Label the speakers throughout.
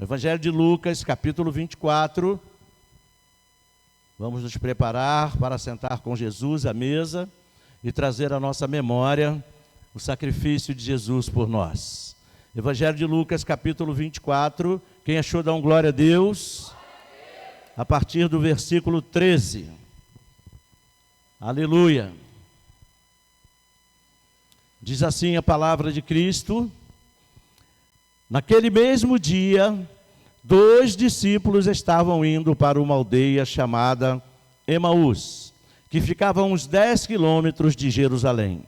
Speaker 1: Evangelho de Lucas, capítulo 24. Vamos nos preparar para sentar com Jesus à mesa e trazer à nossa memória o sacrifício de Jesus por nós. Evangelho de Lucas, capítulo 24. Quem achou, dá um glória a Deus. A partir do versículo 13. Aleluia. Diz assim a palavra de Cristo: naquele mesmo dia, 2 discípulos estavam indo para uma aldeia chamada Emaús, que ficava a uns 10 quilômetros de Jerusalém.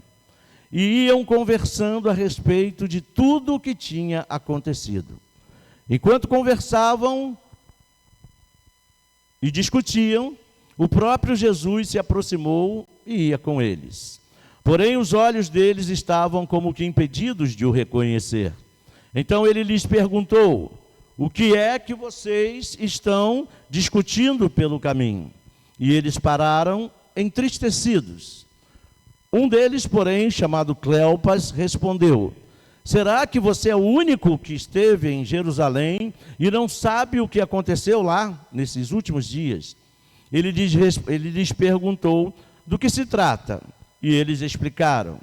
Speaker 1: E iam conversando a respeito de tudo o que tinha acontecido. Enquanto conversavam e discutiam, o próprio Jesus se aproximou e ia com eles. Porém, os olhos deles estavam como que impedidos de o reconhecer. Então ele lhes perguntou: o que é que vocês estão discutindo pelo caminho? E eles pararam entristecidos. Um deles, porém, chamado Cleopas, respondeu: será que você é o único que esteve em Jerusalém e não sabe o que aconteceu lá nesses últimos dias? Ele lhes perguntou do que se trata, e eles explicaram: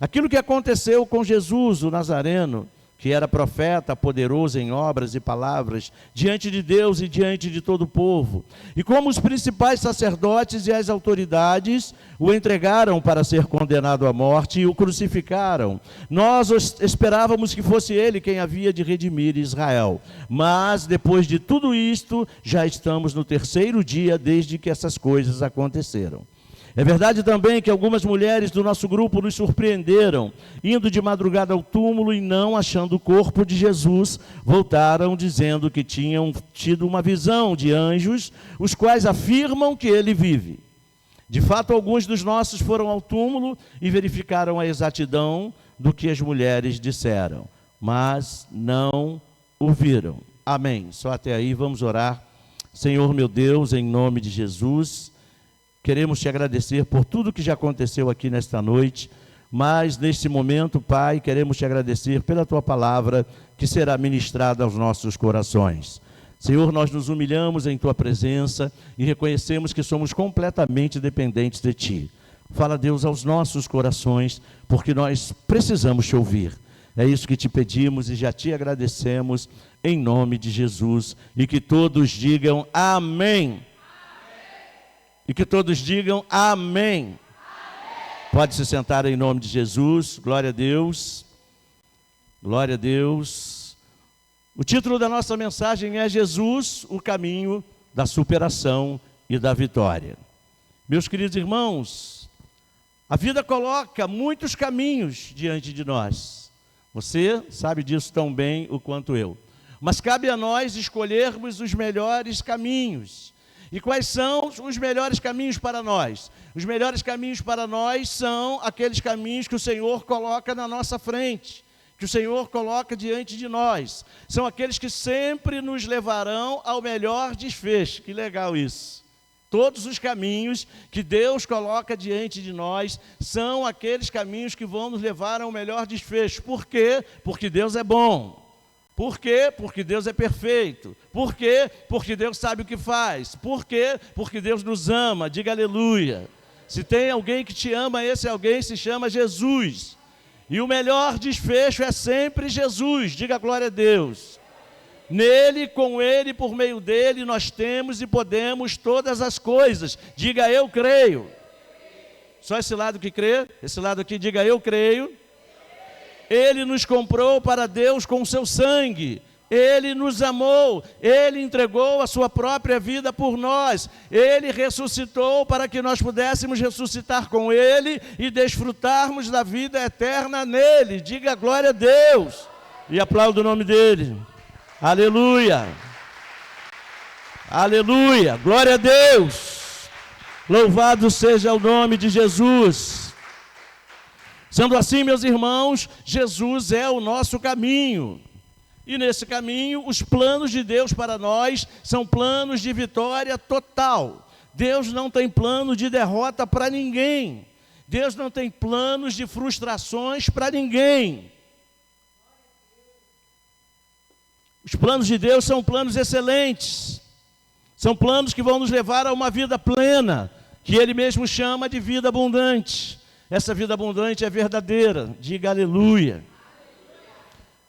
Speaker 1: aquilo que aconteceu com Jesus, o Nazareno, que era profeta, poderoso em obras e palavras, diante de Deus e diante de todo o povo. E como os principais sacerdotes e as autoridades o entregaram para ser condenado à morte e o crucificaram, nós esperávamos que fosse ele quem havia de redimir Israel. Mas, depois de tudo isto, já estamos no 3º dia desde que essas coisas aconteceram. É verdade também que algumas mulheres do nosso grupo nos surpreenderam, indo de madrugada ao túmulo e não achando o corpo de Jesus, voltaram dizendo que tinham tido uma visão de anjos, os quais afirmam que ele vive. De fato, alguns dos nossos foram ao túmulo e verificaram a exatidão do que as mulheres disseram, mas não o viram. Amém. Só até aí, vamos orar. Senhor meu Deus, em nome de Jesus, queremos te agradecer por tudo que já aconteceu aqui nesta noite, mas neste momento, Pai, queremos te agradecer pela tua palavra que será ministrada aos nossos corações. Senhor, nós nos humilhamos em tua presença e reconhecemos que somos completamente dependentes de ti. Fala, Deus, aos nossos corações, porque nós precisamos te ouvir. É isso que te pedimos e já te agradecemos em nome de Jesus. E que todos digam amém. E que todos digam amém. Amém. Pode se sentar em nome de Jesus. Glória a Deus. Glória a Deus. O título da nossa mensagem é Jesus, o caminho da superação e da vitória. Meus queridos irmãos, a vida coloca muitos caminhos diante de nós. Você sabe disso tão bem o quanto eu. Mas cabe a nós escolhermos os melhores caminhos. E quais são os melhores caminhos para nós? Os melhores caminhos para nós são aqueles caminhos que o Senhor coloca na nossa frente, que o Senhor coloca diante de nós. São aqueles que sempre nos levarão ao melhor desfecho. Que legal isso. Todos os caminhos que Deus coloca diante de nós são aqueles caminhos que vão nos levar ao melhor desfecho. Por quê? Porque Deus é bom. Por quê? Porque Deus é perfeito. Por quê? Porque Deus sabe o que faz. Por quê? Porque Deus nos ama. Diga aleluia. Se tem alguém que te ama, esse alguém se chama Jesus. E o melhor desfecho é sempre Jesus. Diga glória a Deus. Nele, com ele, por meio dele, nós temos e podemos todas as coisas. Diga eu creio. Só esse lado que crê. Esse lado aqui, diga eu creio. Ele nos comprou para Deus com o seu sangue. Ele nos amou. Ele entregou a sua própria vida por nós. Ele ressuscitou para que nós pudéssemos ressuscitar com ele e desfrutarmos da vida eterna nele. Diga glória a Deus. E aplauda o nome dele. Aleluia. Aleluia. Glória a Deus. Louvado seja o nome de Jesus. Sendo assim, meus irmãos, Jesus é o nosso caminho. E nesse caminho, os planos de Deus para nós são planos de vitória total. Deus não tem plano de derrota para ninguém. Deus não tem planos de frustrações para ninguém. Os planos de Deus são planos excelentes. São planos que vão nos levar a uma vida plena, que Ele mesmo chama de vida abundante. Essa vida abundante é verdadeira. Diga aleluia.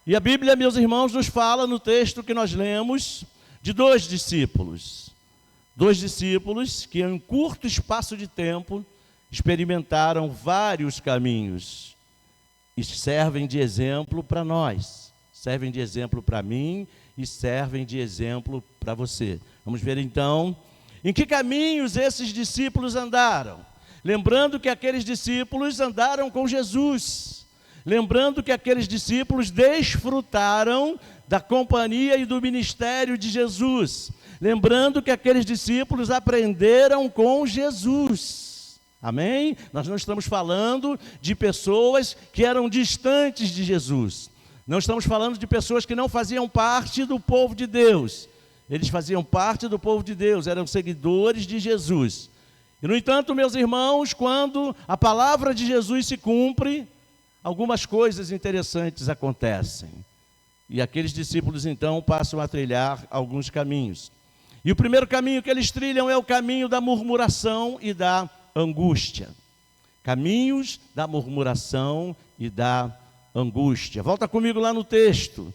Speaker 1: E a Bíblia, meus irmãos, nos fala no texto que nós lemos de dois discípulos. Dois discípulos que em um curto espaço de tempo experimentaram vários caminhos e servem de exemplo para nós, servem de exemplo para mim e servem de exemplo para você. Vamos ver então em que caminhos esses discípulos andaram. Lembrando que aqueles discípulos andaram com Jesus. Lembrando que aqueles discípulos desfrutaram da companhia e do ministério de Jesus. Lembrando que aqueles discípulos aprenderam com Jesus. Amém? Nós não estamos falando de pessoas que eram distantes de Jesus. Não estamos falando de pessoas que não faziam parte do povo de Deus. Eles faziam parte do povo de Deus, eram seguidores de Jesus. E, no entanto, meus irmãos, quando a palavra de Jesus se cumpre, algumas coisas interessantes acontecem. E aqueles discípulos, então, passam a trilhar alguns caminhos. E o primeiro caminho que eles trilham é o caminho da murmuração e da angústia. Caminhos da murmuração e da angústia. Volta comigo lá no texto.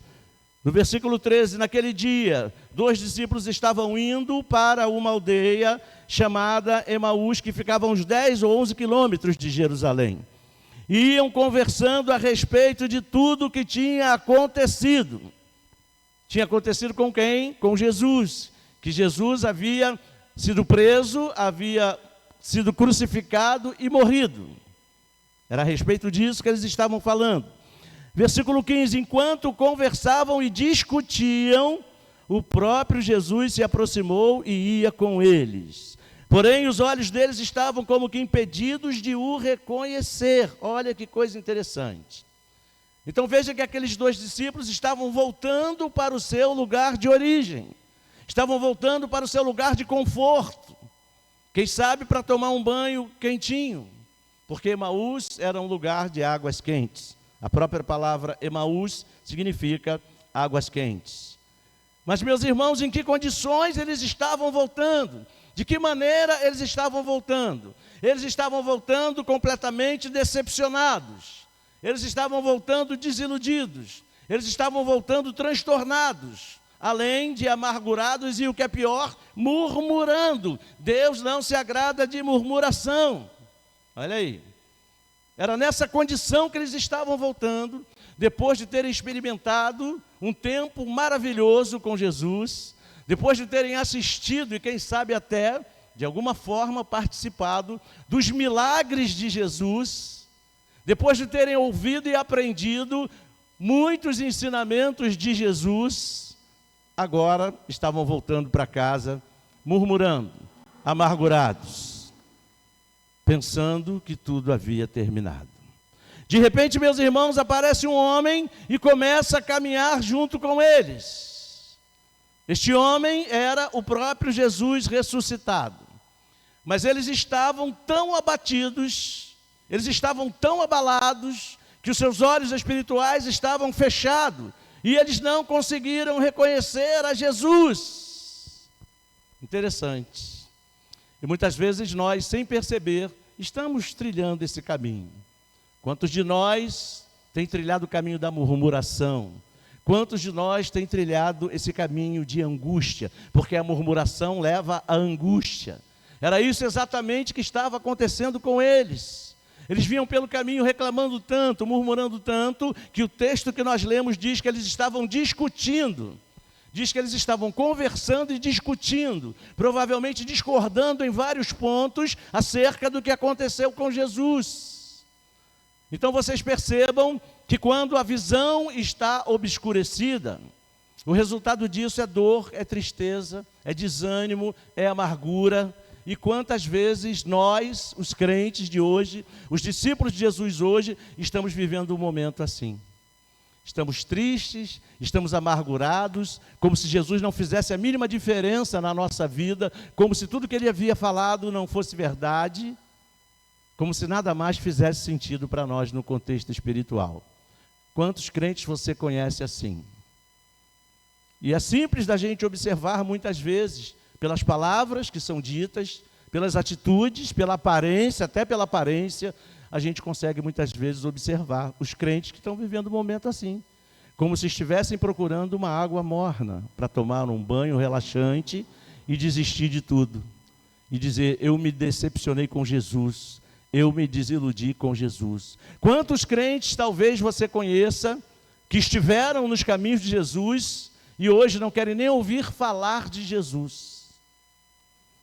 Speaker 1: No versículo 13, naquele dia, 2 discípulos estavam indo para uma aldeia chamada Emaús, que ficava a uns 10 ou 11 quilômetros de Jerusalém. Iam conversando a respeito de tudo o que tinha acontecido. Tinha acontecido com quem? Com Jesus. Que Jesus havia sido preso, havia sido crucificado e morrido. Era a respeito disso que eles estavam falando. Versículo 15, enquanto conversavam e discutiam, o próprio Jesus se aproximou e ia com eles. Porém, os olhos deles estavam como que impedidos de o reconhecer. Olha que coisa interessante. Então veja que aqueles 2 discípulos estavam voltando para o seu lugar de origem. Estavam voltando para o seu lugar de conforto. Quem sabe para tomar um banho quentinho. Porque Emaús era um lugar de águas quentes. A própria palavra Emaús significa águas quentes. Mas, meus irmãos, em que condições eles estavam voltando? De que maneira eles estavam voltando? Eles estavam voltando completamente decepcionados. Eles estavam voltando desiludidos. Eles estavam voltando transtornados. Além de amargurados e, o que é pior, murmurando. Deus não se agrada de murmuração. Olha aí. Era nessa condição que eles estavam voltando, depois de terem experimentado um tempo maravilhoso com Jesus, depois de terem assistido e, quem sabe até, de alguma forma, participado dos milagres de Jesus, depois de terem ouvido e aprendido muitos ensinamentos de Jesus, agora estavam voltando para casa, murmurando, amargurados, pensando que tudo havia terminado. De repente, meus irmãos, aparece um homem e começa a caminhar junto com eles. Este homem era o próprio Jesus ressuscitado. Mas eles estavam tão abatidos, eles estavam tão abalados, que os seus olhos espirituais estavam fechados, e eles não conseguiram reconhecer a Jesus. Interessante. E muitas vezes nós, sem perceber, estamos trilhando esse caminho. Quantos de nós têm trilhado o caminho da murmuração? Quantos de nós têm trilhado esse caminho de angústia? Porque a murmuração leva à angústia. Era isso exatamente que estava acontecendo com eles. Eles vinham pelo caminho reclamando tanto, murmurando tanto, que o texto que nós lemos diz que eles estavam discutindo. Diz que eles estavam conversando e discutindo, provavelmente discordando em vários pontos acerca do que aconteceu com Jesus. Então vocês percebam que quando a visão está obscurecida, o resultado disso é dor, é tristeza, é desânimo, é amargura. E quantas vezes nós, os crentes de hoje, os discípulos de Jesus hoje, estamos vivendo um momento assim. Estamos tristes, estamos amargurados, como se Jesus não fizesse a mínima diferença na nossa vida, como se tudo que ele havia falado não fosse verdade, como se nada mais fizesse sentido para nós no contexto espiritual. Quantos crentes você conhece assim? E é simples da gente observar muitas vezes, pelas palavras que são ditas, pelas atitudes, pela aparência, até pela aparência, a gente consegue muitas vezes observar os crentes que estão vivendo um momento assim, como se estivessem procurando uma água morna para tomar um banho relaxante e desistir de tudo. E dizer, eu me decepcionei com Jesus, eu me desiludi com Jesus. Quantos crentes talvez você conheça que estiveram nos caminhos de Jesus e hoje não querem nem ouvir falar de Jesus,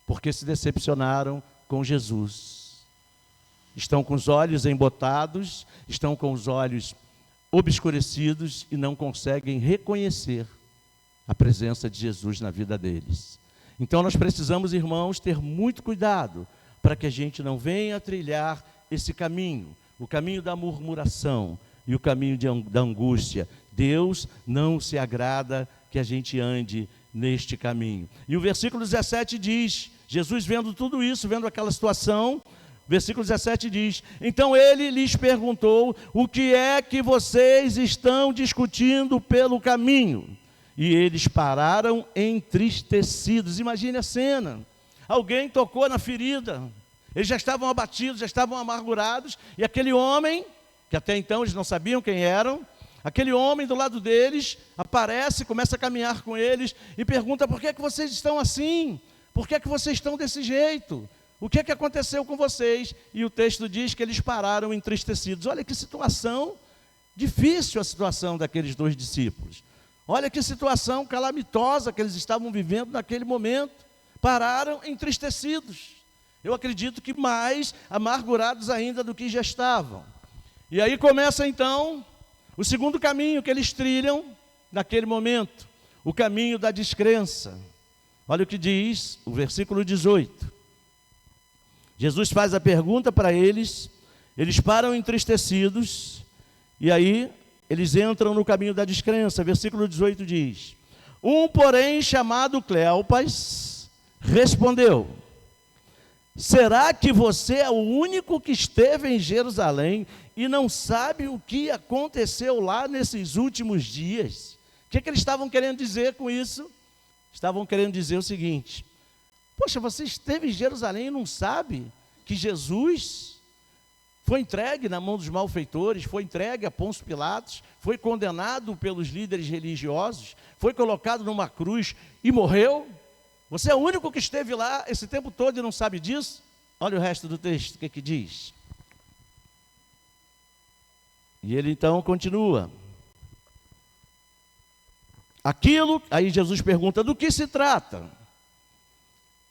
Speaker 1: porque se decepcionaram com Jesus. Estão com os olhos embotados, estão com os olhos obscurecidos e não conseguem reconhecer a presença de Jesus na vida deles. Então nós precisamos, irmãos, ter muito cuidado para que a gente não venha trilhar esse caminho, o caminho da murmuração e o caminho da angústia. Deus não se agrada que a gente ande neste caminho. E o versículo 17 diz, Jesus vendo tudo isso, vendo aquela situação, versículo 17 diz, então ele lhes perguntou, o que é que vocês estão discutindo pelo caminho? E eles pararam entristecidos. Imagine a cena, alguém tocou na ferida, eles já estavam abatidos, já estavam amargurados, e aquele homem, que até então eles não sabiam quem eram, aquele homem do lado deles, aparece, começa a caminhar com eles, e pergunta, por que é que vocês estão assim? Por que é que vocês estão desse jeito? O que é que aconteceu com vocês? E o texto diz que eles pararam entristecidos. Olha que situação difícil a situação daqueles dois discípulos. Olha que situação calamitosa que eles estavam vivendo naquele momento. Pararam entristecidos. Eu acredito que mais amargurados ainda do que já estavam. E aí começa então o segundo caminho que eles trilham naquele momento. O caminho da descrença. Olha o que diz o versículo 18. Jesus faz a pergunta para eles, eles param entristecidos, e aí eles entram no caminho da descrença. Versículo 18 diz, porém, chamado Cleopas, respondeu, será que você é o único que esteve em Jerusalém e não sabe o que aconteceu lá nesses últimos dias? O que eles estavam querendo dizer com isso? Estavam querendo dizer o seguinte, poxa, você esteve em Jerusalém e não sabe que Jesus foi entregue na mão dos malfeitores, foi entregue a Pôncio Pilatos, foi condenado pelos líderes religiosos, foi colocado numa cruz e morreu? Você é o único que esteve lá esse tempo todo e não sabe disso? Olha o resto do texto, o que diz? E ele então continua. Aí Jesus pergunta, do que se trata?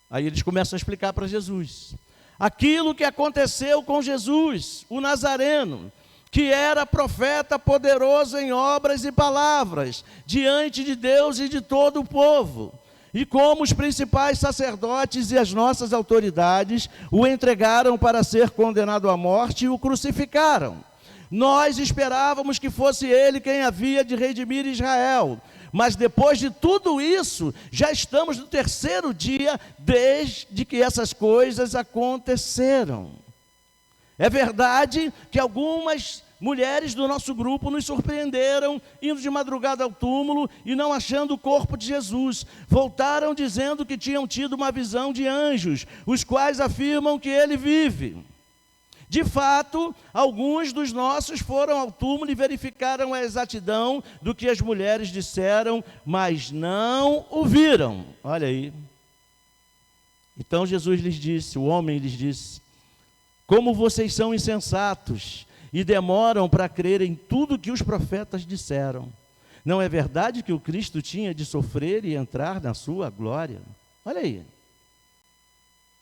Speaker 1: Aí eles começam a explicar para Jesus. Aquilo que aconteceu com Jesus, o Nazareno, que era profeta poderoso em obras e palavras, diante de Deus e de todo o povo. E como os principais sacerdotes e as nossas autoridades o entregaram para ser condenado à morte e o crucificaram. Nós esperávamos que fosse ele quem havia de redimir Israel. Mas depois de tudo isso, já estamos no terceiro dia desde que essas coisas aconteceram. É verdade que algumas mulheres do nosso grupo nos surpreenderam, indo de madrugada ao túmulo e não achando o corpo de Jesus. Voltaram dizendo que tinham tido uma visão de anjos, os quais afirmam que ele vive. De fato, alguns dos nossos foram ao túmulo e verificaram a exatidão do que as mulheres disseram, mas não o viram. Olha aí. Então Jesus lhes disse, o homem lhes disse, como vocês são insensatos e demoram para crer em tudo que os profetas disseram. Não é verdade que o Cristo tinha de sofrer e entrar na sua glória? Olha aí.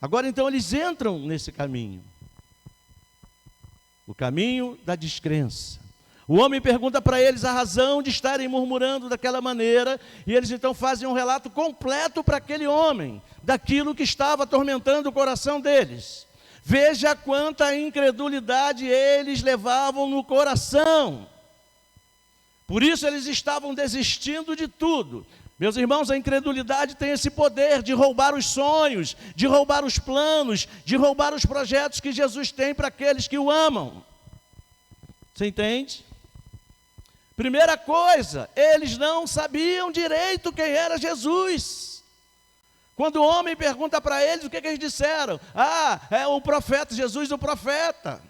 Speaker 1: Agora então eles entram nesse caminho. O caminho da descrença. O homem pergunta para eles a razão de estarem murmurando daquela maneira, e eles então fazem um relato completo para aquele homem, daquilo que estava atormentando o coração deles. Veja quanta incredulidade eles levavam no coração. Por isso eles estavam desistindo de tudo. Meus irmãos, a incredulidade tem esse poder de roubar os sonhos, de roubar os planos, de roubar os projetos que Jesus tem para aqueles que o amam. Você entende? Primeira coisa, eles não sabiam direito quem era Jesus. Quando o homem pergunta para eles, o que eles disseram? Ah, é o profeta, Jesus o profeta.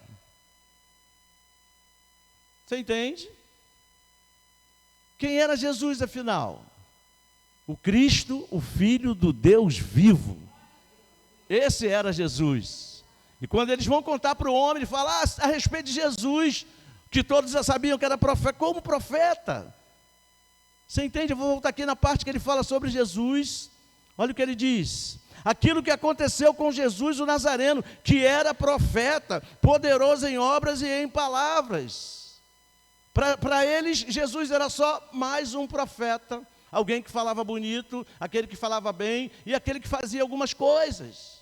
Speaker 1: Você entende? Quem era Jesus, afinal? O Cristo, o Filho do Deus vivo. Esse era Jesus. E quando eles vão contar para o homem, ele fala a respeito de Jesus, que todos já sabiam que era profeta. Como profeta? Você entende? Eu vou voltar aqui na parte que ele fala sobre Jesus. Olha o que ele diz. Aquilo que aconteceu com Jesus o Nazareno, que era profeta, poderoso em obras e em palavras. Para eles, Jesus era só mais um profeta, alguém que falava bonito, aquele que falava bem e aquele que fazia algumas coisas.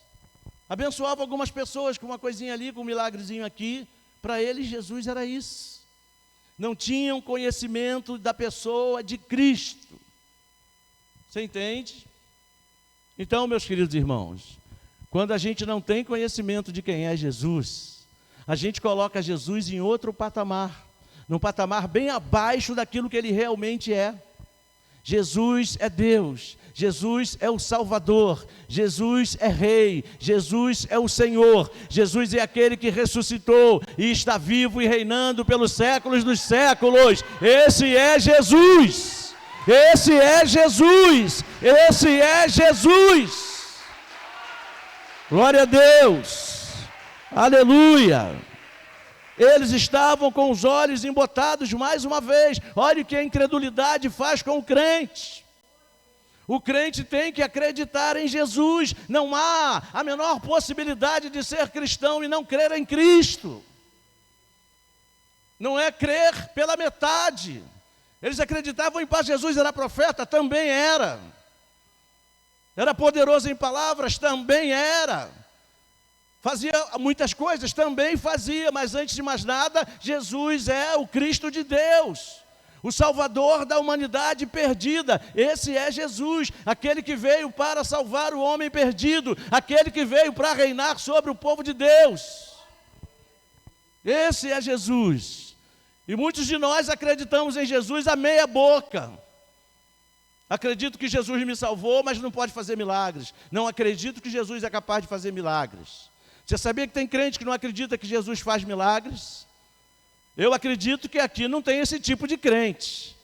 Speaker 1: Abençoava algumas pessoas com uma coisinha ali, com um milagrezinho aqui. Para eles, Jesus era isso. Não tinham conhecimento da pessoa de Cristo. Você entende? Então, meus queridos irmãos, quando a gente não tem conhecimento de quem é Jesus, a gente coloca Jesus em outro patamar, num patamar bem abaixo daquilo que ele realmente é. Jesus é Deus, Jesus é o Salvador, Jesus é Rei, Jesus é o Senhor, Jesus é aquele que ressuscitou e está vivo e reinando pelos séculos dos séculos. Esse é Jesus, esse é Jesus, esse é Jesus. Glória a Deus, aleluia. Eles estavam com os olhos embotados mais uma vez. Olha o que a incredulidade faz com o crente. O crente tem que acreditar em Jesus. Não há a menor possibilidade de ser cristão e não crer em Cristo. Não é crer pela metade. Eles acreditavam em paz. Jesus era profeta? Também era. Era poderoso em palavras? Também era. Fazia muitas coisas? Também fazia, mas antes de mais nada, Jesus é o Cristo de Deus, o Salvador da humanidade perdida. Esse é Jesus, aquele que veio para salvar o homem perdido, aquele que veio para reinar sobre o povo de Deus. Esse é Jesus. E muitos de nós acreditamos em Jesus a meia boca. Acredito que Jesus me salvou, mas não pode fazer milagres. Não acredito que Jesus é capaz de fazer milagres. Você sabia que tem crente que não acredita que Jesus faz milagres? Eu acredito que aqui não tem esse tipo de crente.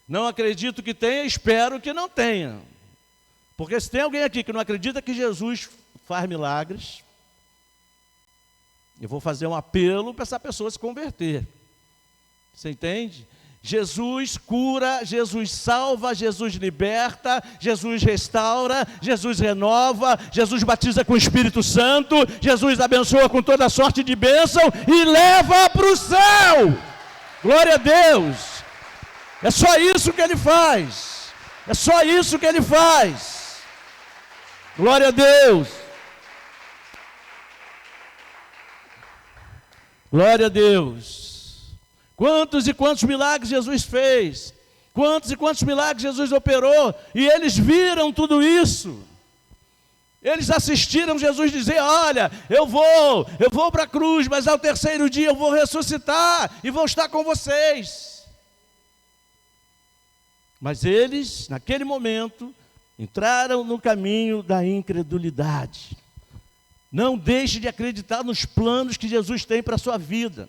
Speaker 1: Não acredito que tenha, espero que não tenha. Porque se tem alguém aqui que não acredita que Jesus faz milagres, eu vou fazer um apelo para essa pessoa se converter. Você entende? Jesus cura, Jesus salva, Jesus liberta, Jesus restaura, Jesus renova, Jesus batiza com o Espírito Santo, Jesus abençoa com toda sorte de bênção e leva para o céu. Glória a Deus. É só isso que ele faz. É só isso que ele faz. Glória a Deus. Glória a Deus. Quantos e quantos milagres Jesus fez, quantos e quantos milagres Jesus operou, e eles viram tudo isso. Eles assistiram Jesus dizer: olha, eu vou para a cruz, mas ao terceiro dia eu vou ressuscitar e vou estar com vocês. Mas eles, naquele momento, entraram no caminho da incredulidade. Não deixe de acreditar nos planos que Jesus tem para a sua vida.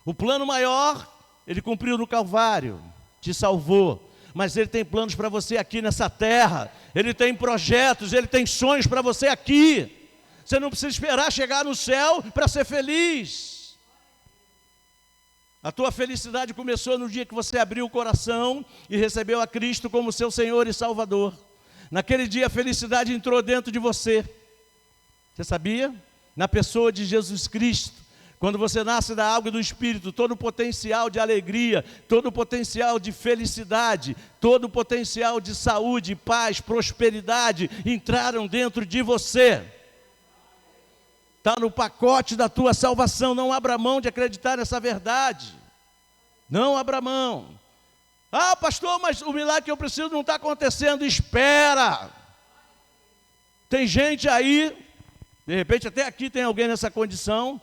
Speaker 1: O plano maior, ele cumpriu no Calvário, te salvou. Mas ele tem planos para você aqui nessa terra. Ele tem projetos, ele tem sonhos para você aqui. Você não precisa esperar chegar no céu para ser feliz. A tua felicidade começou no dia que você abriu o coração e recebeu a Cristo como seu Senhor e Salvador. Naquele dia a felicidade entrou dentro de você. Você sabia? Na pessoa de Jesus Cristo. Quando você nasce da água e do Espírito, todo o potencial de alegria, todo o potencial de felicidade, todo o potencial de saúde, paz, prosperidade, entraram dentro de você. Está no pacote da tua salvação. Não abra mão de acreditar nessa verdade. Não abra mão. Ah, pastor, mas o milagre que eu preciso não está acontecendo. Espera. Tem gente aí, de repente até aqui tem alguém nessa condição,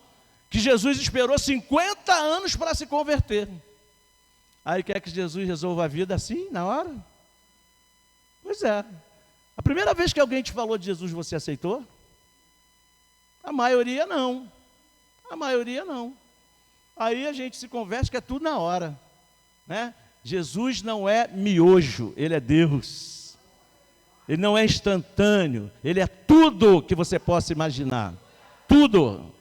Speaker 1: que Jesus esperou 50 anos para se converter. Aí quer que Jesus resolva a vida assim, na hora? Pois é. A primeira vez que alguém te falou de Jesus, você aceitou? A maioria não. A maioria não. Aí a gente se converte que é tudo na hora, né? Jesus não é miojo, Ele é Deus. Ele não é instantâneo, Ele é tudo que você possa imaginar. Tudo.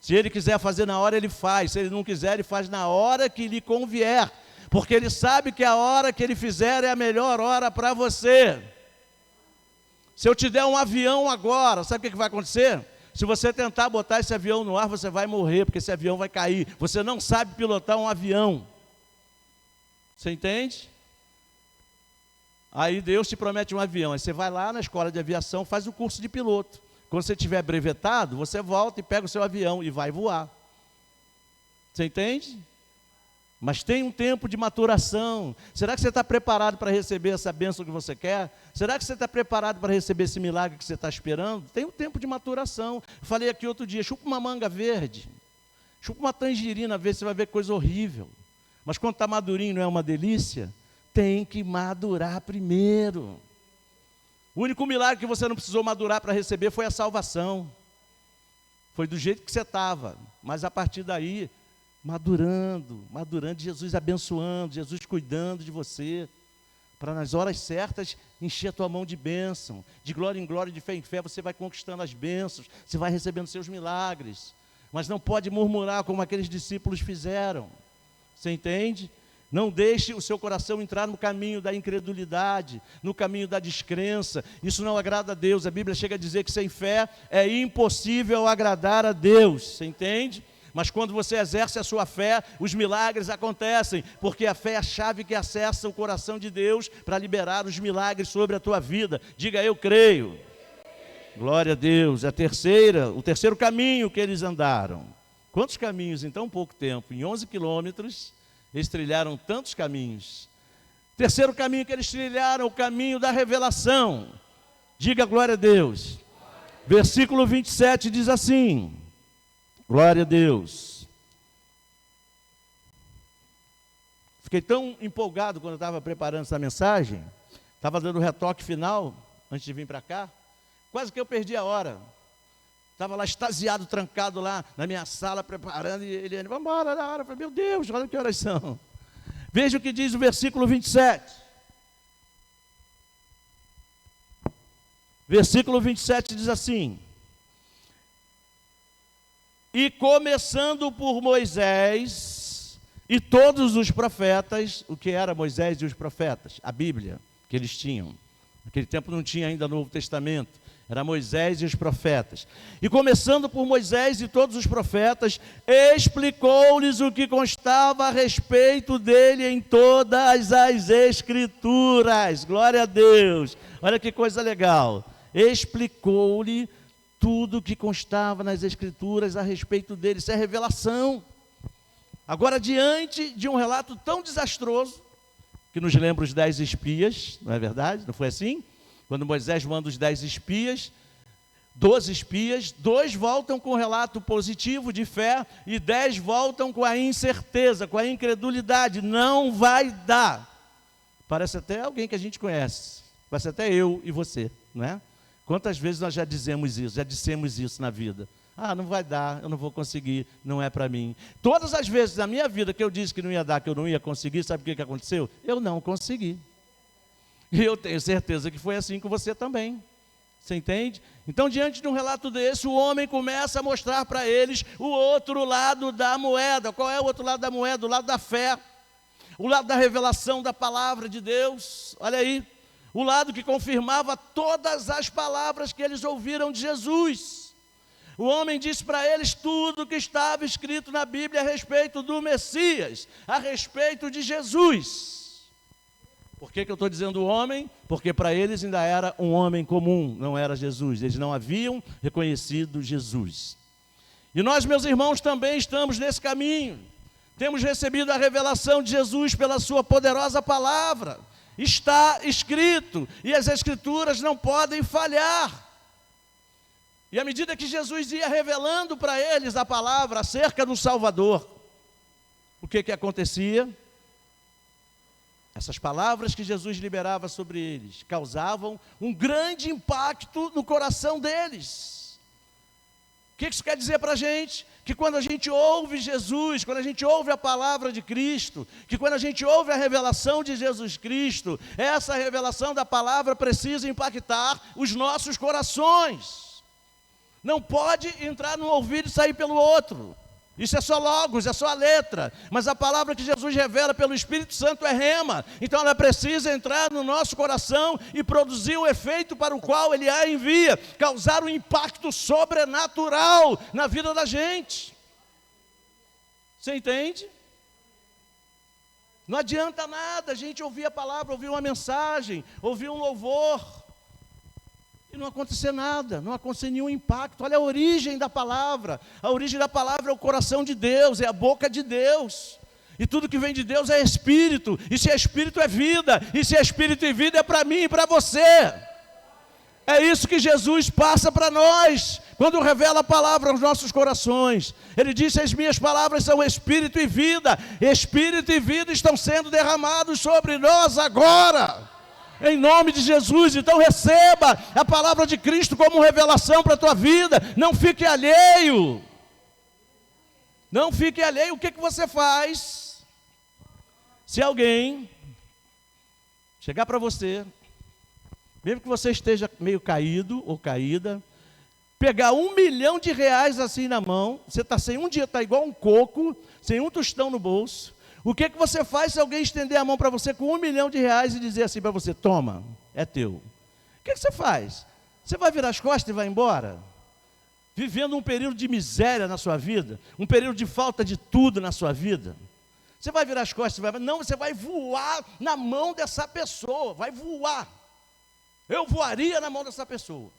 Speaker 1: Se Ele quiser fazer na hora, Ele faz. Se Ele não quiser, Ele faz na hora que lhe convier. Porque Ele sabe que a hora que Ele fizer é a melhor hora para você. Se eu te der um avião agora, sabe o que vai acontecer? Se você tentar botar esse avião no ar, você vai morrer, porque esse avião vai cair. Você não sabe pilotar um avião. Você entende? Aí Deus te promete um avião. Aí você vai lá na escola de aviação, faz o curso de piloto. Quando você tiver brevetado, você volta e pega o seu avião e vai voar. Você entende? Mas tem um tempo de maturação. Será que você está preparado para receber essa bênção que você quer? Será que você está preparado para receber esse milagre que você está esperando? Tem um tempo de maturação. Eu falei aqui outro dia, chupa uma manga verde, chupa uma tangerina verde, você vai ver coisa horrível. Mas quando está madurinho, não é uma delícia? Tem que madurar primeiro. O único milagre que você não precisou madurar para receber foi a salvação. Foi do jeito que você estava, mas a partir daí, madurando, Jesus abençoando, Jesus cuidando de você, para nas horas certas encher a tua mão de bênção, de glória em glória, de fé em fé, você vai conquistando as bênçãos, você vai recebendo seus milagres, mas não pode murmurar como aqueles discípulos fizeram, você entende? Não deixe o seu coração entrar no caminho da incredulidade, no caminho da descrença, isso não agrada a Deus. A Bíblia chega a dizer que sem fé é impossível agradar a Deus, você entende? Mas quando você exerce a sua fé, os milagres acontecem, porque a fé é a chave que acessa o coração de Deus para liberar os milagres sobre a tua vida. Diga, eu creio. Glória a Deus. O terceiro caminho que eles andaram. Quantos caminhos em tão pouco tempo? Em 11 quilômetros, eles trilharam tantos caminhos. Terceiro caminho que eles trilharam, o caminho da revelação. Diga, glória a Deus. Versículo 27 diz assim... Glória a Deus. Fiquei tão empolgado quando eu estava preparando essa mensagem, estava dando o retoque final, antes de vir para cá, quase que eu perdi a hora. Estava lá extasiado, trancado lá na minha sala, preparando, e ele, vamos embora na hora. Eu falei, meu Deus, olha que horas são. Veja o que diz o versículo 27. Versículo 27 diz assim... E começando por Moisés e todos os profetas, o que era Moisés e os profetas? A Bíblia que eles tinham. Naquele tempo não tinha ainda Novo Testamento, era Moisés e os profetas. E começando por Moisés e todos os profetas, explicou-lhes o que constava a respeito dele em todas as Escrituras. Glória a Deus! Olha que coisa legal. Explicou-lhe tudo que constava nas Escrituras a respeito dele. Isso é revelação. Agora, diante de um relato tão desastroso, que nos lembra os 10 espias, não é verdade? Não foi assim? Quando Moisés manda os 10 espias, 12 espias, 2 voltam com relato positivo de fé, e 10 voltam com a incerteza, com a incredulidade. Não vai dar. Parece até alguém que a gente conhece. Parece até eu e você, não é? Quantas vezes nós já dissemos isso na vida? Ah, não vai dar, eu não vou conseguir, não é para mim. Todas as vezes na minha vida que eu disse que não ia dar, que eu não ia conseguir, sabe o que aconteceu? Eu não consegui. E eu tenho certeza que foi assim com você também. Você entende? Então, diante de um relato desse, o homem começa a mostrar para eles o outro lado da moeda. Qual é o outro lado da moeda? O lado da fé. O lado da revelação da palavra de Deus. Olha aí. O lado que confirmava todas as palavras que eles ouviram de Jesus. O homem disse para eles tudo o que estava escrito na Bíblia a respeito do Messias, a respeito de Jesus. Por que eu estou dizendo homem? Porque para eles ainda era um homem comum, não era Jesus. Eles não haviam reconhecido Jesus. E nós, meus irmãos, também estamos nesse caminho. Temos recebido a revelação de Jesus pela sua poderosa palavra. Está escrito, e as Escrituras não podem falhar. E à medida que Jesus ia revelando para eles a palavra acerca do Salvador, o que acontecia? Essas palavras que Jesus liberava sobre eles causavam um grande impacto no coração deles. O que isso quer dizer para a gente? Que quando a gente ouve Jesus, quando a gente ouve a palavra de Cristo, que quando a gente ouve a revelação de Jesus Cristo, essa revelação da palavra precisa impactar os nossos corações. Não pode entrar num ouvido e sair pelo outro. Isso é só logos, é só a letra, mas a palavra que Jesus revela pelo Espírito Santo é rema, então ela precisa entrar no nosso coração e produzir o efeito para o qual Ele a envia, causar um impacto sobrenatural na vida da gente. Você entende? Não adianta nada a gente ouvir a palavra, ouvir uma mensagem, ouvir um louvor, e não acontecer nada, não acontecer nenhum impacto. Olha a origem da palavra. A origem da palavra é o coração de Deus, é a boca de Deus. E tudo que vem de Deus é espírito. E se é espírito é vida. E se é espírito e vida é para mim e para você. É isso que Jesus passa para nós, quando revela a palavra aos nossos corações. Ele disse: as minhas palavras são espírito e vida. Espírito e vida estão sendo derramados sobre nós agora. Em nome de Jesus. Então receba a palavra de Cristo como revelação para a tua vida. Não fique alheio. Não fique alheio. O que você faz se alguém chegar para você, mesmo que você esteja meio caído ou caída, pegar R$1 milhão assim na mão, você está sem um dia, está igual um coco, sem um tostão no bolso. O que você faz se alguém estender a mão para você com R$1 milhão e dizer assim para você: toma, é teu? O que você faz? Você vai virar as costas e vai embora? Vivendo um período de miséria na sua vida, um período de falta de tudo na sua vida. Você vai virar as costas e vai... Não, você vai voar na mão dessa pessoa, vai voar. Eu voaria na mão dessa pessoa.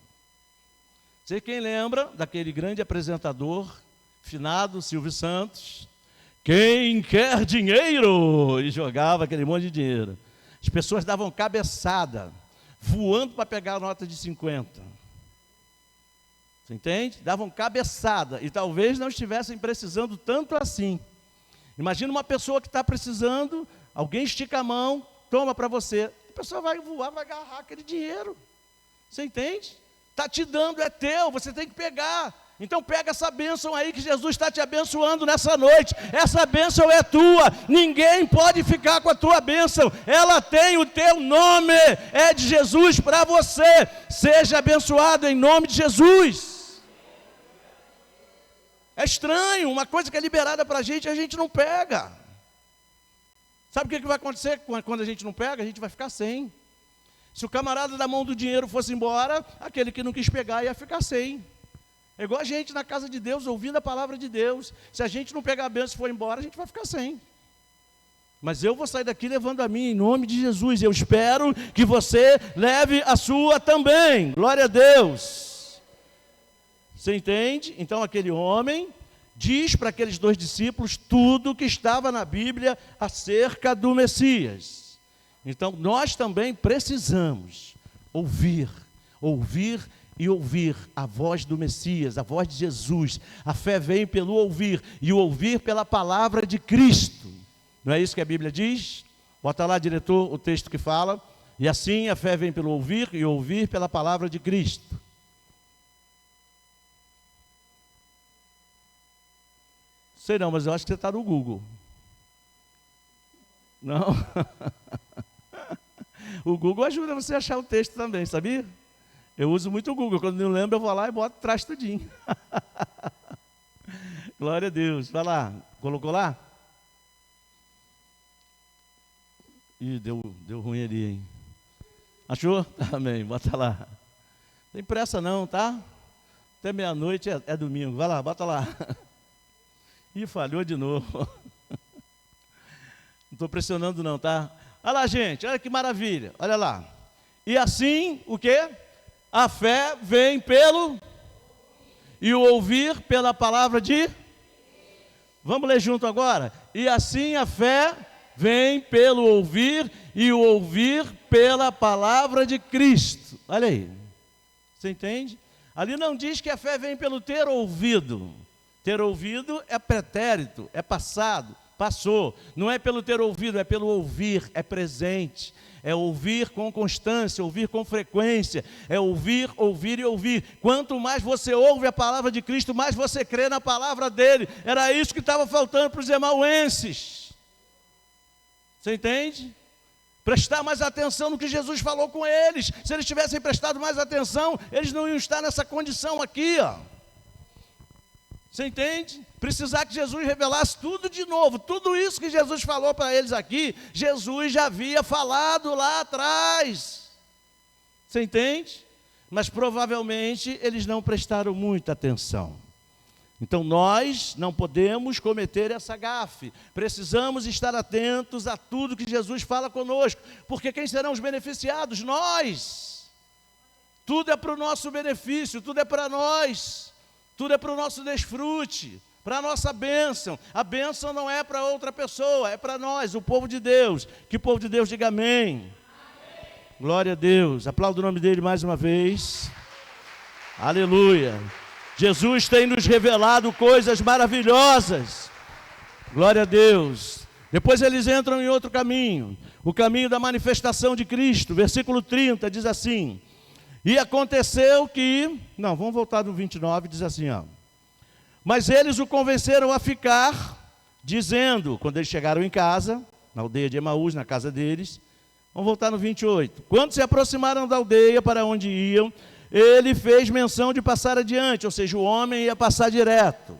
Speaker 1: Sei quem lembra daquele grande apresentador, finado Silvio Santos. Quem quer dinheiro? E jogava aquele monte de dinheiro. As pessoas davam cabeçada, voando para pegar a nota de 50. Você entende? Davam cabeçada e talvez não estivessem precisando tanto assim. Imagina uma pessoa que está precisando, alguém estica a mão, toma para você. A pessoa vai voar, vai agarrar aquele dinheiro. Você entende? Está te dando, é teu, você tem que pegar. Então pega essa bênção aí que Jesus está te abençoando nessa noite. Essa bênção é tua. Ninguém pode ficar com a tua bênção. Ela tem o teu nome. É de Jesus para você. Seja abençoado em nome de Jesus. É estranho. Uma coisa que é liberada para a gente não pega. Sabe o que vai acontecer quando a gente não pega? A gente vai ficar sem. Se o camarada da mão do dinheiro fosse embora, aquele que não quis pegar ia ficar sem. É igual a gente na casa de Deus, ouvindo a palavra de Deus. Se a gente não pegar a bênção e for embora, a gente vai ficar sem. Mas eu vou sair daqui levando a minha em nome de Jesus. Eu espero que você leve a sua também. Glória a Deus. Você entende? Então aquele homem diz para aqueles 2 discípulos tudo o que estava na Bíblia acerca do Messias. Então nós também precisamos ouvir e ouvir a voz do Messias, a voz de Jesus. A fé vem pelo ouvir, e o ouvir pela palavra de Cristo. Não é isso que a Bíblia diz? Bota lá, diretor, o texto que fala. E assim a fé vem pelo ouvir, e ouvir pela palavra de Cristo. Sei não, mas eu acho que você está no Google. Não? O Google ajuda você a achar o texto também, sabia? Eu uso muito o Google, quando não lembro eu vou lá e boto atrás tudinho. Glória a Deus. Vai lá, colocou lá? Ih, deu ruim ali, hein? Achou? Amém, bota lá. Não tem pressa não, tá? Até meia-noite é domingo, vai lá, bota lá. Ih, falhou de novo. Não estou pressionando não, tá? Olha lá, gente, olha que maravilha, olha lá. E assim, o quê? A fé vem pelo... E o ouvir pela palavra de... Vamos ler junto agora? E assim a fé vem pelo ouvir, e o ouvir pela palavra de Cristo. Olha aí. Você entende? Ali não diz que a fé vem pelo ter ouvido. Ter ouvido é pretérito, é passado passou. Não é pelo ter ouvido, é pelo ouvir, é presente. É ouvir com constância, ouvir com frequência, é ouvir, ouvir e ouvir. Quanto mais você ouve a palavra de Cristo, mais você crê na palavra dele. Era isso que estava faltando para os emauenses. Você entende? Prestar mais atenção no que Jesus falou com eles. Se eles tivessem prestado mais atenção, eles não iam estar nessa condição aqui, ó. Você entende? Precisar que Jesus revelasse tudo de novo. Tudo isso que Jesus falou para eles aqui, Jesus já havia falado lá atrás. Você entende? Mas provavelmente eles não prestaram muita atenção. Então nós não podemos cometer essa gafe. Precisamos estar atentos a tudo que Jesus fala conosco. Porque quem serão os beneficiados? Nós. Tudo é para o nosso benefício, tudo é para nós. Tudo é para o nosso desfrute, para a nossa bênção. A bênção não é para outra pessoa, é para nós, o povo de Deus. Que o povo de Deus diga amém. Amém. Glória a Deus. Aplauda o nome dele mais uma vez. Aleluia. Jesus tem nos revelado coisas maravilhosas. Glória a Deus. Depois eles entram em outro caminho, o caminho da manifestação de Cristo. Versículo 30 diz assim: e aconteceu que... Não, vamos voltar no 29, diz assim, ó. Mas eles o convenceram a ficar, dizendo, quando eles chegaram em casa, na aldeia de Emaús, na casa deles, vamos voltar no 28. Quando se aproximaram da aldeia para onde iam, ele fez menção de passar adiante, ou seja, o homem ia passar direto.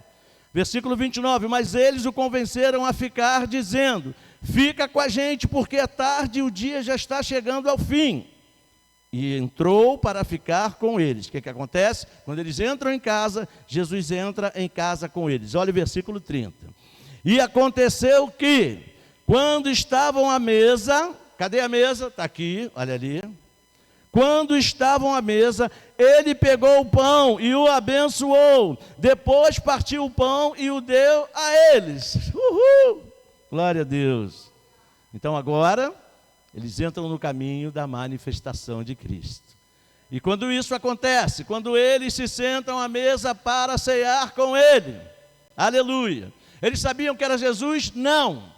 Speaker 1: Versículo 29, mas eles o convenceram a ficar, dizendo, fica com a gente, porque é tarde e o dia já está chegando ao fim. E entrou para ficar com eles. O que acontece? Quando eles entram em casa, Jesus entra em casa com eles. Olha o versículo 30. E aconteceu que, quando estavam à mesa, cadê a mesa? Está aqui, olha ali. Quando estavam à mesa, ele pegou o pão e o abençoou. Depois partiu o pão e o deu a eles. Uhul! Glória a Deus. Então agora... eles entram no caminho da manifestação de Cristo. E quando isso acontece, quando eles se sentam à mesa para cear com ele, aleluia, eles sabiam que era Jesus? Não.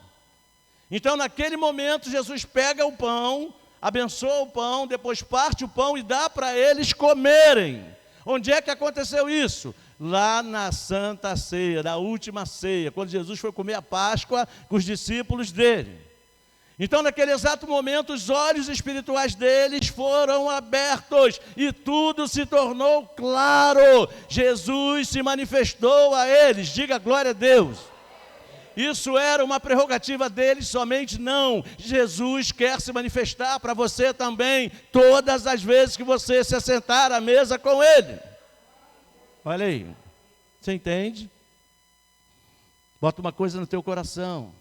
Speaker 1: Então naquele momento Jesus pega o pão, abençoa o pão, depois parte o pão e dá para eles comerem. Onde é que aconteceu isso? Lá na Santa Ceia, na última ceia, quando Jesus foi comer a Páscoa com os discípulos dele. Então, naquele exato momento, os olhos espirituais deles foram abertos e tudo se tornou claro. Jesus se manifestou a eles. Diga glória a Deus. Isso era uma prerrogativa deles somente? Não. Jesus quer se manifestar para você também, todas as vezes que você se assentar à mesa com Ele. Olha aí. Você entende? Bota uma coisa no teu coração.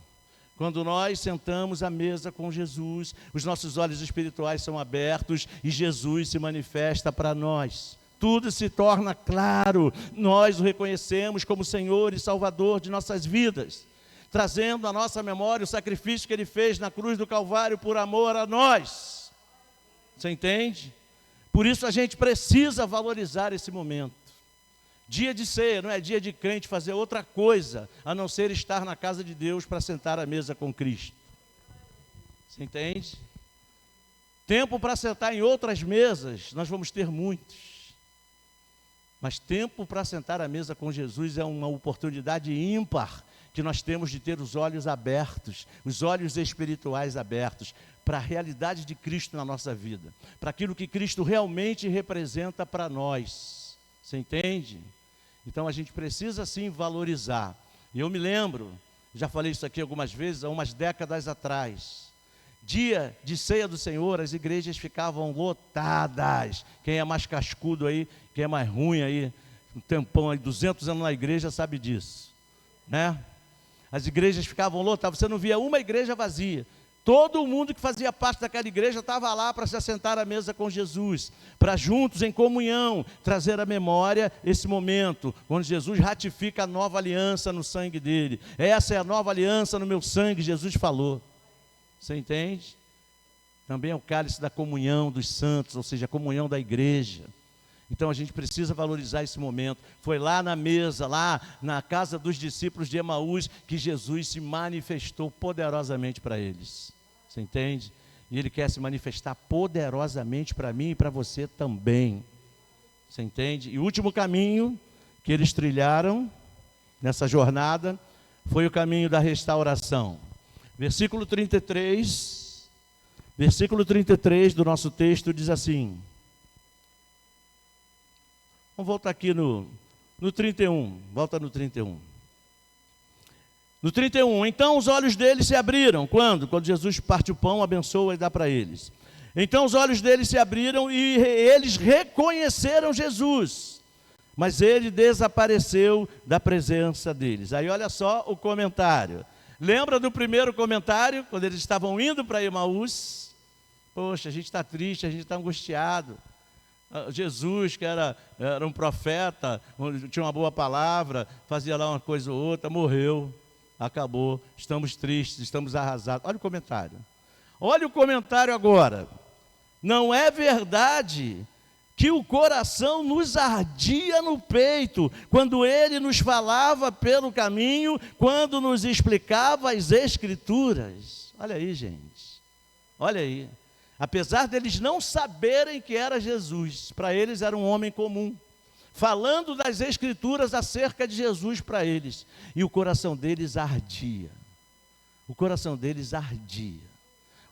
Speaker 1: Quando nós sentamos à mesa com Jesus, os nossos olhos espirituais são abertos e Jesus se manifesta para nós. Tudo se torna claro, nós o reconhecemos como Senhor e Salvador de nossas vidas, trazendo à nossa memória o sacrifício que Ele fez na cruz do Calvário por amor a nós. Você entende? Por isso a gente precisa valorizar esse momento. Dia de ceia não é dia de crente fazer outra coisa, a não ser estar na casa de Deus para sentar à mesa com Cristo. Você entende? Tempo para sentar em outras mesas, nós vamos ter muitos. Mas tempo para sentar à mesa com Jesus é uma oportunidade ímpar que nós temos de ter os olhos abertos, os olhos espirituais abertos, para a realidade de Cristo na nossa vida, para aquilo que Cristo realmente representa para nós. Você entende? Então a gente precisa sim valorizar. E eu me lembro, já falei isso aqui algumas vezes, há umas décadas atrás, dia de ceia do Senhor, as igrejas ficavam lotadas. Quem é mais cascudo aí, quem é mais ruim aí, um tempão aí, 200 anos na igreja, sabe disso, né? As igrejas ficavam lotadas, você não via uma igreja vazia. Todo mundo que fazia parte daquela igreja estava lá para se assentar à mesa com Jesus, para juntos em comunhão trazer à memória esse momento, quando Jesus ratifica a nova aliança no sangue dele. Essa é a nova aliança no meu sangue, Jesus falou. Você entende? Também é o cálice da comunhão dos santos, ou seja, a comunhão da igreja. Então a gente precisa valorizar esse momento. Foi lá na mesa, lá na casa dos discípulos de Emaús, que Jesus se manifestou poderosamente para eles. Você entende? E Ele quer se manifestar poderosamente para mim e para você também. Você entende? E o último caminho que eles trilharam nessa jornada foi o caminho da restauração. Versículo 33 do nosso texto diz assim. Vamos voltar aqui no 31, volta no 31. No 31, então os olhos deles se abriram. Quando? Quando Jesus parte o pão, abençoa e dá para eles. Então os olhos deles se abriram e eles reconheceram Jesus. Mas ele desapareceu da presença deles. Aí olha só o comentário. Lembra do primeiro comentário, quando eles estavam indo para Emaús? Poxa, a gente está triste, a gente está angustiado. Jesus, que era um profeta, tinha uma boa palavra, fazia lá uma coisa ou outra, morreu, acabou, estamos tristes, estamos arrasados. Olha o comentário. Olha o comentário agora. Não é verdade que o coração nos ardia no peito, quando ele nos falava pelo caminho, quando nos explicava as Escrituras. Olha aí, gente. Olha aí. Apesar deles não saberem que era Jesus, para eles era um homem comum, falando das Escrituras acerca de Jesus para eles, e o coração deles ardia, o coração deles ardia,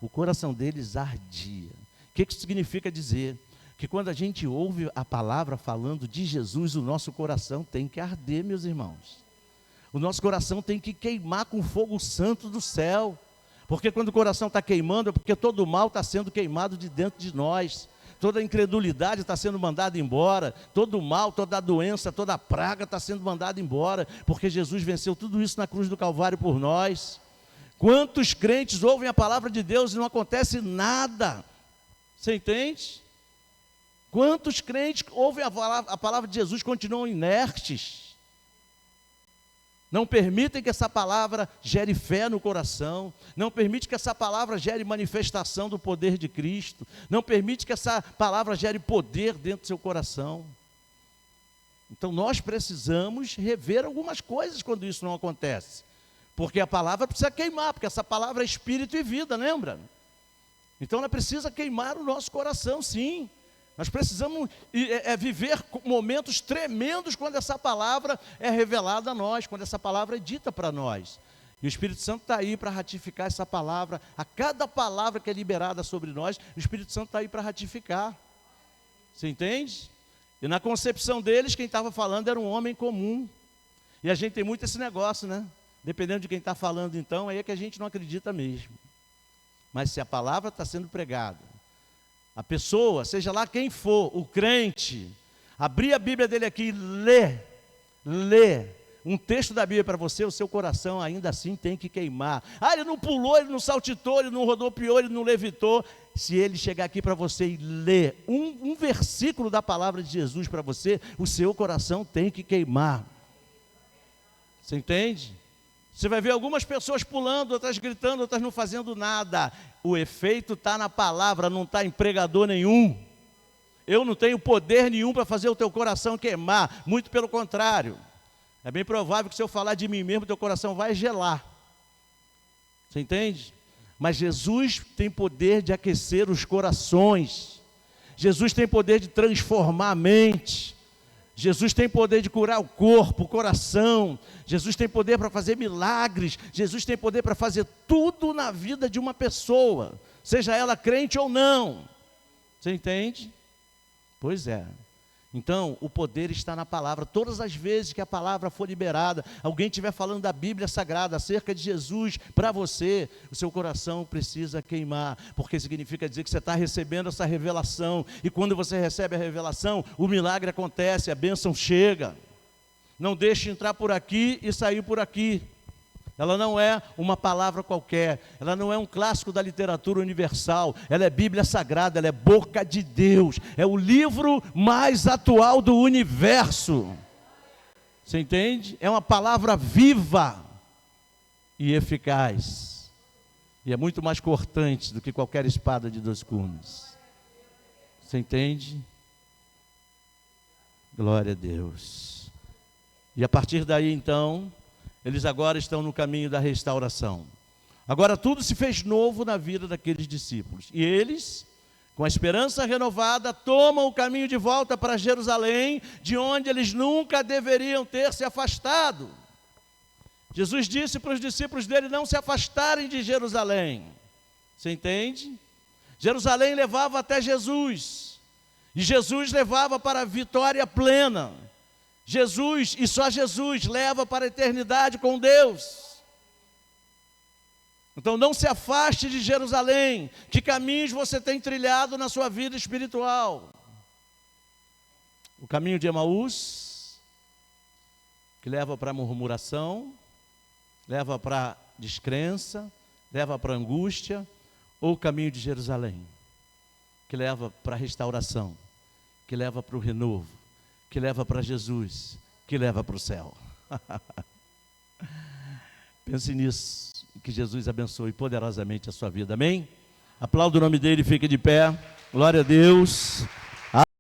Speaker 1: o coração deles ardia. O que isso significa dizer? Que quando a gente ouve a palavra falando de Jesus, o nosso coração tem que arder, meus irmãos, o nosso coração tem que queimar com fogo santo do céu. Porque quando o coração está queimando, é porque todo o mal está sendo queimado de dentro de nós. Toda a incredulidade está sendo mandada embora. Todo o mal, toda a doença, toda a praga está sendo mandada embora. Porque Jesus venceu tudo isso na cruz do Calvário por nós. Quantos crentes ouvem a palavra de Deus e não acontece nada? Você entende? Quantos crentes ouvem a palavra de Jesus e continuam inertes? Não permitem que essa palavra gere fé no coração. Não permite que essa palavra gere manifestação do poder de Cristo. Não permite que essa palavra gere poder dentro do seu coração. Então nós precisamos rever algumas coisas quando isso não acontece. Porque a palavra precisa queimar, porque essa palavra é espírito e vida, lembra? Então ela precisa queimar o nosso coração, sim. Nós precisamos viver momentos tremendos quando essa palavra é revelada a nós, quando essa palavra é dita para nós. E o Espírito Santo está aí para ratificar essa palavra. A cada palavra que é liberada sobre nós, o Espírito Santo está aí para ratificar. Você entende? E na concepção deles, quem estava falando era um homem comum. E a gente tem muito esse negócio, né? Dependendo de quem está falando, então, aí é que a gente não acredita mesmo. Mas se a palavra está sendo pregada, a pessoa, seja lá quem for, o crente, abrir a Bíblia dele aqui e ler um texto da Bíblia para você, o seu coração ainda assim tem que queimar. Ah, ele não pulou, ele não saltitou, ele não rodopiou, ele não levitou. Se ele chegar aqui para você e ler um versículo da palavra de Jesus para você, o seu coração tem que queimar. Você entende? Você vai ver algumas pessoas pulando, outras gritando, outras não fazendo nada. O efeito está na palavra, não está em pregador nenhum. Eu não tenho poder nenhum para fazer o teu coração queimar, muito pelo contrário. É bem provável que se eu falar de mim mesmo, teu coração vai gelar. Você entende? Mas Jesus tem poder de aquecer os corações. Jesus tem poder de transformar a mente. Jesus tem poder de curar o corpo, o coração. Jesus tem poder para fazer milagres. Jesus tem poder para fazer tudo na vida de uma pessoa, seja ela crente ou não. Você entende? Pois é. Então, o poder está na palavra. Todas as vezes que a palavra for liberada, alguém estiver falando da Bíblia Sagrada, acerca de Jesus, para você, o seu coração precisa queimar, porque significa dizer que você está recebendo essa revelação, e quando você recebe a revelação, o milagre acontece, a bênção chega. Não deixe entrar por aqui e sair por aqui. Ela não é uma palavra qualquer, ela não é um clássico da literatura universal, ela é Bíblia Sagrada, ela é boca de Deus, é o livro mais atual do universo. Você entende? É uma palavra viva e eficaz, e é muito mais cortante do que qualquer espada de dois gumes. Você entende? Glória a Deus. E a partir daí, então, eles agora estão no caminho da restauração. Agora tudo se fez novo na vida daqueles discípulos. E eles, com a esperança renovada, tomam o caminho de volta para Jerusalém, de onde eles nunca deveriam ter se afastado. Jesus disse para os discípulos dele não se afastarem de Jerusalém. Você entende? Jerusalém levava até Jesus. E Jesus levava para a vitória plena. Jesus, e só Jesus, leva para a eternidade com Deus. Então não se afaste de Jerusalém. Que caminhos você tem trilhado na sua vida espiritual? O caminho de Emaús, que leva para a murmuração, leva para a descrença, leva para a angústia, ou o caminho de Jerusalém, que leva para a restauração, que leva para o renovo, que leva para Jesus, que leva para o céu. Pense nisso. Que Jesus abençoe poderosamente a sua vida, amém? Aplauda o nome dele, fique de pé, glória a Deus.